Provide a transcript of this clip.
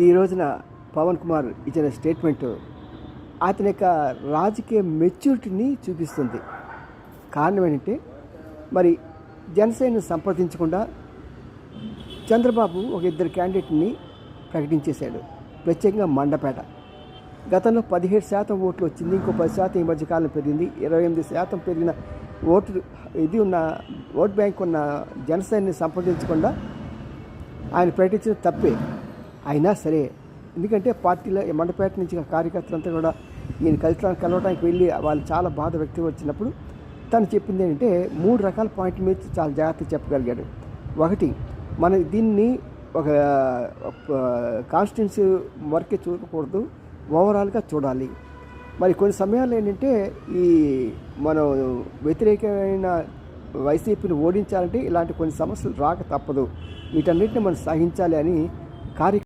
ఈ రోజున పవన్ కుమార్ ఇచ్చిన స్టేట్మెంటు అతని యొక్క రాజకీయ మెచ్యూరిటీని చూపిస్తుంది. కారణం ఏంటంటే, మరి జనసేనను సంప్రదించకుండా చంద్రబాబు ఒక ఇద్దరు క్యాండిడేట్ని ప్రకటించేశాడు. ప్రత్యేకంగా మండపేట గతంలో 17% ఓట్లు వచ్చింది, ఇంకో 10% ఈ మధ్యకాలం పెరిగింది. 28% పెరిగిన ఓట్ బ్యాంక్ ఉన్న జనసేనని సంప్రదించకుండా ఆయన ప్రకటించిన తప్పే. అయినా సరే, ఎందుకంటే పార్టీలో మండపేట నుంచి కార్యకర్తలంతా కూడా ఈయన కలవడానికి వెళ్ళి వాళ్ళు చాలా బాధ వ్యక్తం వచ్చినప్పుడు తను చెప్పింది ఏంటంటే 3 రకాల పాయింట్ల మీద చాలా జాగ్రత్తగా చెప్పగలిగాడు. ఒకటి, మనం దీన్ని ఒక కాన్స్టిట్యున్సీ వరకే చూడకూడదు, ఓవరాల్గా చూడాలి. మరి కొన్ని సమయాల్లో ఏంటంటే ఈ మనం వ్యతిరేకమైన వైసీపీని ఓడించాలంటే ఇలాంటి కొన్ని సమస్యలు రాక తప్పదు, వీటన్నిటిని మనం సహించాలి అని